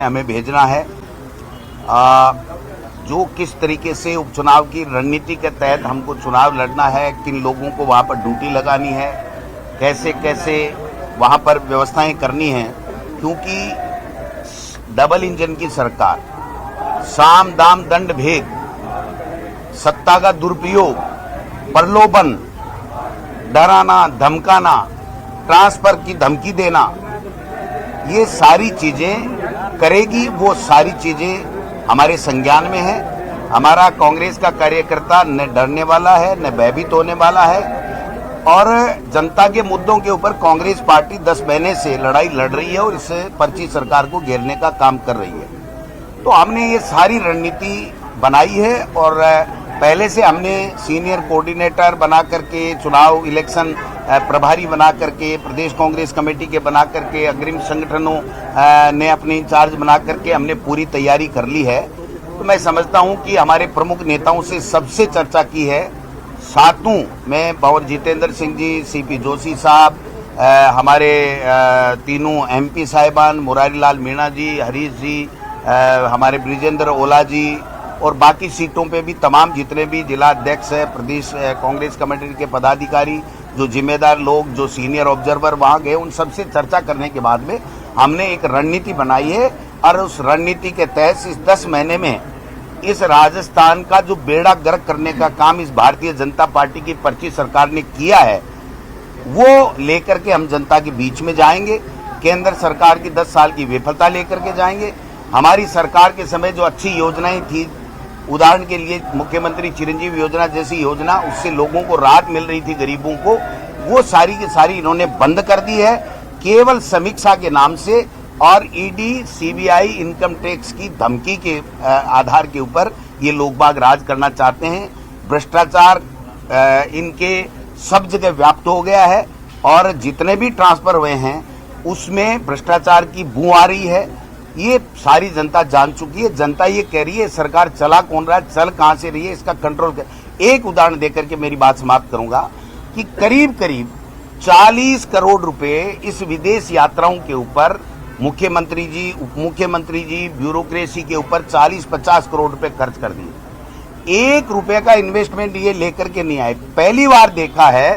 हमें भेजना है। जो किस तरीके से उपचुनाव की रणनीति के तहत हमको चुनाव लड़ना है, किन लोगों को वहाँ पर ड्यूटी लगानी है, कैसे कैसे वहाँ पर व्यवस्थाएं करनी हैं, क्योंकि डबल इंजन की सरकार, साम दाम दंड भेद, सत्ता का दुरुपयोग, प्रलोभन, डराना धमकाना, ट्रांसफर की धमकी देना, ये सारी चीजें करेगी। वो सारी चीजें हमारे संज्ञान में है। हमारा कांग्रेस का कार्यकर्ता न डरने वाला है न भयभीत होने वाला है, और जनता के मुद्दों के ऊपर कांग्रेस पार्टी 10 महीने से लड़ाई लड़ रही है और इससे पर्ची सरकार को घेरने का काम कर रही है। तो हमने ये सारी रणनीति बनाई है और पहले से हमने सीनियर कोऑर्डिनेटर बना करके, चुनाव इलेक्शन प्रभारी बना करके, प्रदेश कांग्रेस कमेटी के बना करके, अग्रिम संगठनों ने अपने इंचार्ज बना करके हमने पूरी तैयारी कर ली है। तो मैं समझता हूं कि हमारे प्रमुख नेताओं से सबसे चर्चा की है। सातों में भंवर जितेंद्र सिंह जी, सीपी जोशी साहब, हमारे तीनों एमपी साहिबान, मुरारी लाल मीणा जी, हरीश जी, हमारे ब्रिजेंद्र ओला जी, और बाकी सीटों पे भी तमाम जितने भी जिला अध्यक्ष है, प्रदेश कांग्रेस कमेटी के पदाधिकारी, जो जिम्मेदार लोग, जो सीनियर ऑब्जर्वर वहां गए, उन सबसे चर्चा करने के बाद में हमने एक रणनीति बनाई है। और उस रणनीति के तहत इस 10 महीने में इस राजस्थान का जो बेड़ा गर्क करने का काम इस भारतीय जनता पार्टी की पर्ची सरकार ने किया है, वो लेकर के हम जनता के बीच में जाएंगे। केंद्र सरकार की 10 साल की विफलता लेकर के जाएंगे। हमारी सरकार के समय जो अच्छी योजनाएं थी, उदाहरण के लिए मुख्यमंत्री चिरंजीवी योजना जैसी योजना, उससे लोगों को राहत मिल रही थी, गरीबों को, वो सारी की सारी इन्होंने बंद कर दी है, केवल समीक्षा के नाम से और ईडी सीबीआई इनकम टैक्स की धमकी के आधार के ऊपर ये लोग बाग राज करना चाहते हैं। भ्रष्टाचार इनके सब जगह व्याप्त हो गया है और जितने भी ट्रांसफर हुए हैं उसमें भ्रष्टाचार की बू आ रही है। ये सारी जनता जान चुकी है। जनता ये कह रही है सरकार चला कौन रहा है, चल कहां से रही है, इसका कंट्रोल कर। एक उदाहरण देकर के मेरी बात समाप्त करूंगा कि करीब करीब 40 करोड़ रुपए इस विदेश यात्राओं के ऊपर मुख्यमंत्री जी, उप मुख्यमंत्री जी, ब्यूरोक्रेसी के ऊपर 40-50 करोड़ रुपए खर्च कर दिए। 1 रुपए का इन्वेस्टमेंट ये लेकर के नहीं आए। पहली बार देखा है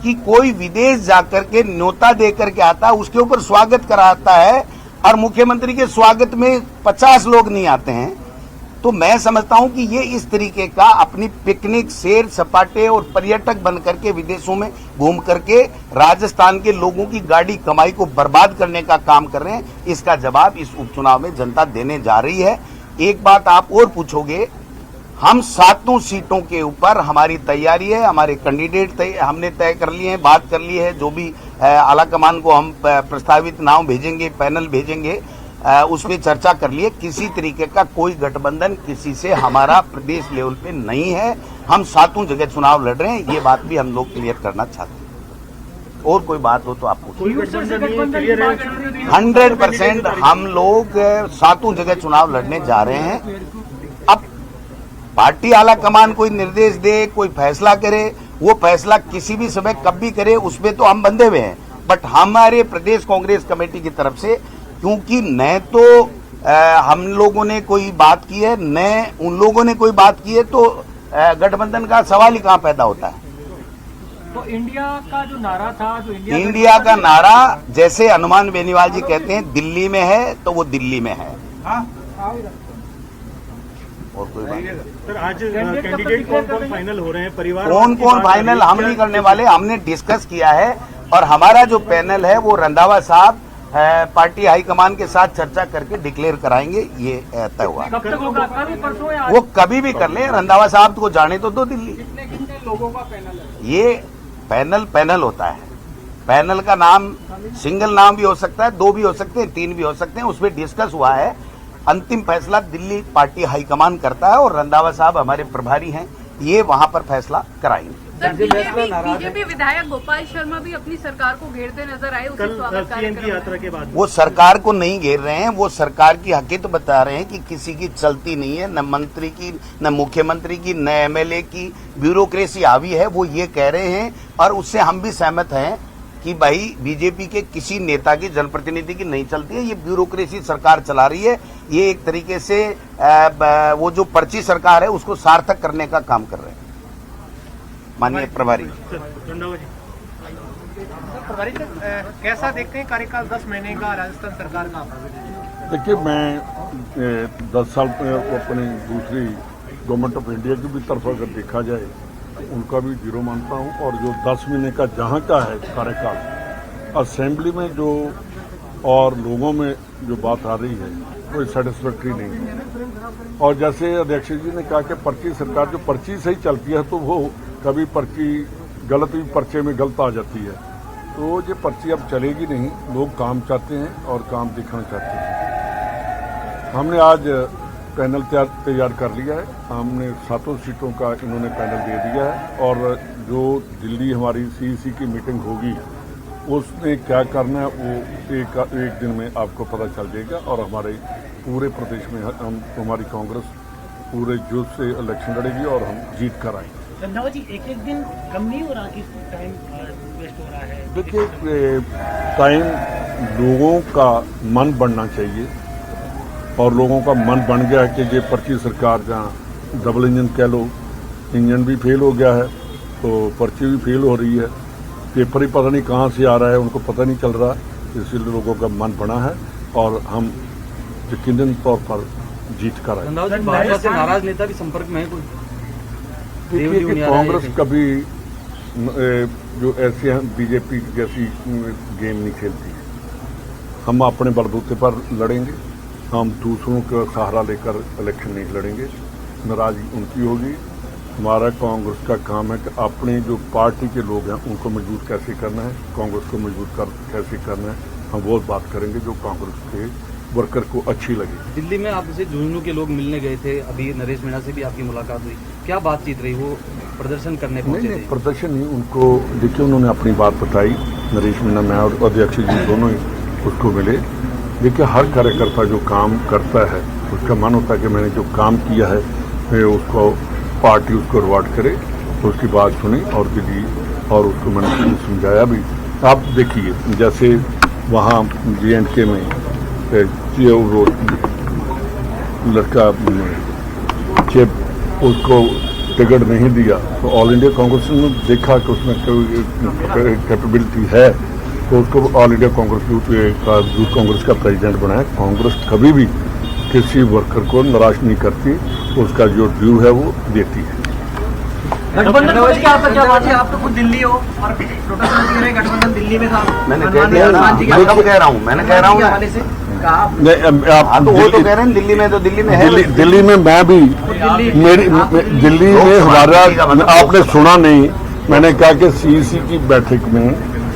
कि कोई विदेश जाकर के न्योता देकर के आता है, उसके ऊपर स्वागत कराता है, और मुख्यमंत्री के स्वागत में 50 लोग नहीं आते हैं। तो मैं समझता हूं कि ये इस तरीके का अपनी पिकनिक, सैर सपाटे और पर्यटक बन करके विदेशों में घूम करके राजस्थान के लोगों की गाड़ी कमाई को बर्बाद करने का काम कर रहे हैं। इसका जवाब इस उपचुनाव में जनता देने जा रही है। एक बात आप और पूछोगे, हम 7 सीटों के ऊपर हमारी तैयारी है, हमारे कैंडिडेट हमने तय कर लिए हैं, बात कर ली है। जो भी आला कमान को हम प्रस्तावित नाम भेजेंगे, पैनल भेजेंगे, उसमें चर्चा कर लिए। किसी तरीके का कोई गठबंधन किसी से हमारा प्रदेश लेवल पे नहीं है। हम 7 जगह चुनाव लड़ रहे हैं, ये बात भी हम लोग क्लियर करना चाहते हैं। और कोई बात हो तो आपको 100% हम लोग 7 जगह चुनाव लड़ने जा रहे हैं। अब पार्टी आला कमान कोई निर्देश दे, कोई फैसला करे, वो फैसला किसी भी समय कब भी करे, उसमें तो हम बंधे हुए हैं। बट हमारे प्रदेश कांग्रेस कमेटी की तरफ से, क्योंकि न तो हम लोगों ने कोई बात की है, न उन लोगों ने कोई बात की है, तो गठबंधन का सवाल ही कहां पैदा होता है। तो इंडिया का जो नारा था, जो इंडिया का नारा, जैसे हनुमान बेनीवाल जी कहते हैं, दिल्ली में है तो वो दिल्ली में है। और कोई बात सर, आज कैंडिडेट कौन फाइनल हो रहे हैं? परिवार कौन फाइनल हम नहीं करने वाले, हमने डिस्कस किया है और हमारा जो पैनल है वो रंधावा साहब पार्टी हाईकमान के साथ चर्चा करके डिक्लेयर कराएंगे। ये तय हुआ। कब तक होगा? कल परसों या वो कभी भी कर ले, रंधावा साहब को जाने तो दो दिल्ली। कितने लोगों का पैनल है? ये पैनल होता है। पैनल का नाम सिंगल नाम भी हो सकता है, 2 भी हो सकते हैं, 3 भी हो सकते हैं। उसमें डिस्कस हुआ है। अंतिम फैसला दिल्ली पार्टी हाईकमान करता है और रंधावा साहब हमारे प्रभारी हैं, ये वहां पर फैसला कराएंगे। सर, बीजेपी विधायक गोपाल शर्मा भी अपनी सरकार को घेरते नजर आए उसी स्वागत सीएम की यात्रा के बाद। वो सरकार को नहीं घेर रहे हैं, वो सरकार की हकीकत बता रहे हैं कि किसी की चलती नहीं है, न मंत्री की, न मुख्यमंत्री की, न एमएलए की, ब्यूरोक्रेसी हावी है, वो ये कह रहे हैं। और उससे हम भी सहमत हैं कि भाई बीजेपी के किसी नेता की, जनप्रतिनिधि की नहीं चलती है। ये ब्यूरोक्रेसी सरकार चला रही है। ये एक तरीके से वो जो पर्ची सरकार है उसको सार्थक करने का काम कर रहे हैं। माननीय प्रभारी रंधावा जी, प्रभारी सर, कैसा देखते हैं कार्यकाल 10 महीने का राजस्थान सरकार का? देखिए, मैं 10 साल अपनी दूसरी गवर्नमेंट ऑफ इंडिया की भी तरफ अगर देखा जाए उनका भी जीरो मानता हूं। और जो 10 महीने का जहां का है कार्यकाल, असेंबली में जो और लोगों में जो बात आ रही है वो सेटिस्फैक्ट्री नहीं है। और जैसे अध्यक्ष जी ने कहा कि पर्ची सरकार, जो पर्ची से ही चलती है तो वो कभी पर्ची गलत भी पर्चे में गलत आ जाती है। तो ये पर्ची अब चलेगी नहीं। लोग काम चाहते हैं और काम दिखाना चाहते हैं। हमने आज पैनल तैयार कर लिया है। हमने 7 सीटों का इन्होंने पैनल दे दिया है। और जो दिल्ली हमारी सीईसी की मीटिंग होगी उसमें क्या करना है वो एक दिन में आपको पता चल जाएगा। और हमारे पूरे प्रदेश में हमारी कांग्रेस पूरे जोश से इलेक्शन लड़ेगी और हम जीत कर आएंगे। रंधावा जी, एक दिन कम नहीं हो रहा कि टाइम वेस्ट हो रहा है? देखिए, टाइम लोगों का मन बनना चाहिए और लोगों का मन बन गया है कि ये पर्ची सरकार, जहाँ डबल इंजन कह लो, इंजन भी फेल हो गया है तो पर्ची भी फेल हो रही है। पेपर ही पता नहीं कहाँ से आ रहा है, उनको पता नहीं चल रहा। इसलिए लोगों का मन बना है और हम यकीनन तौर पर जीत कर आए। भाजपा से नाराज नेता भी संपर्क में है कोई? देखिए कि कांग्रेस कभी जो ऐसे हैं बीजेपी जैसी गेम नहीं खेलती। हम अपने बलबूते पर लड़ेंगे। हम दूसरों का सहारा लेकर इलेक्शन नहीं लड़ेंगे। नाराजगी उनकी होगी। हमारा कांग्रेस का काम है कि अपने जो पार्टी के लोग हैं उनको मजबूत कैसे करना है, कांग्रेस को मजबूत कैसे करना है, हम वो बात करेंगे जो कांग्रेस के वर्कर को अच्छी लगी। दिल्ली में आपसे झुंझुनू के लोग मिलने गए थे, अभी नरेश मीणा से भी आपकी मुलाकात हुई, क्या बातचीत रही? वो प्रदर्शन करने पहुंचे थे? प्रदर्शन नहीं, उनको देखिए उन्होंने अपनी बात बताई। नरेश मीणा, मैं और अध्यक्ष जी दोनों ही उसको मिले। देखिए, हर कार्यकर्ता जो काम करता है उसका मन होता है कि मैंने जो काम किया है मैं उसको पार्टी उसको रिवार्ड करे। तो उसकी बात सुनी और दिल्ली और उसको मैंने समझाया भी। आप देखिए, जैसे वहाँ J&K में वो लड़का जब उसको टिकट नहीं दिया तो ऑल इंडिया कांग्रेस ने देखा कि उसमें कैपेबिलिटी है तो उसको all India Congress youth Congress का प्रेसिडेंट बनाया। कांग्रेस कभी भी किसी वर्कर को निराश नहीं करती, उसका जो ड्यू है वो देती है। गठबंधन को क्या आपका क्या बात है? आप तो खुद दिल्ली हो और गठबंधन दिल्ली में था। मैंने कह दिया ना, मैं कब कह रहा हूँ, मैंने कह रहा हूँ नहीं, आप तो वो तो कह रहे हैं दिल्ली में, तो दिल्ली में है। दिल्ली में मैं भी दिल्ली में हमारा आपने सुना नहीं, मैंने कहा कि सीईसी की बैठक में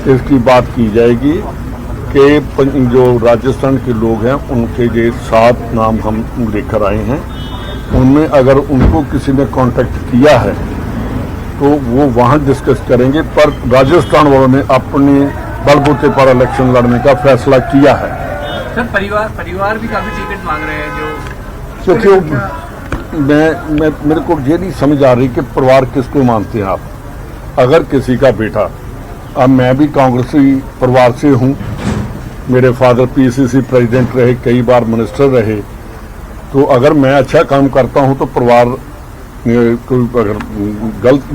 इसकी बात की जाएगी कि जो राजस्थान के लोग हैं उनके ये 7 नाम हम लेकर आए हैं। उनमें अगर उनको किसी ने कांटेक्ट किया है तो वो वहां डिस्कस करेंगे। पर राजस्थान वालों ने अपने बलबूते पर इलेक्शन लड़ने का फैसला किया है। सर, परिवार भी काफी टिकट मांग रहे हैं जो, क्योंकि मेरे को ये नहीं समझ आ रही कि परिवार किसको मानते हैं आप। अगर किसी का बेटा, अब मैं भी कांग्रेसी परिवार से हूँ, मेरे फादर पीसीसी प्रेसिडेंट रहे, कई बार मिनिस्टर रहे, तो अगर मैं अच्छा काम करता हूँ तो परिवार कोई अगर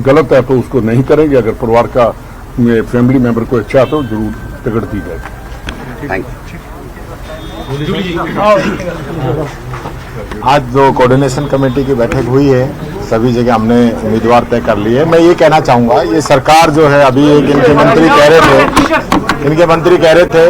गलत है तो उसको नहीं करेंगे। अगर परिवार का फैमिली मेंबर को अच्छा है तो जरूर टिकट दी जाएगी। Thank you. आज जो कोऑर्डिनेशन कमेटी की बैठक हुई है, सभी जगह हमने उम्मीदवार तय कर लिए। मैं ये कहना चाहूंगा, ये सरकार जो है, अभी एक इनके मंत्री कह रहे थे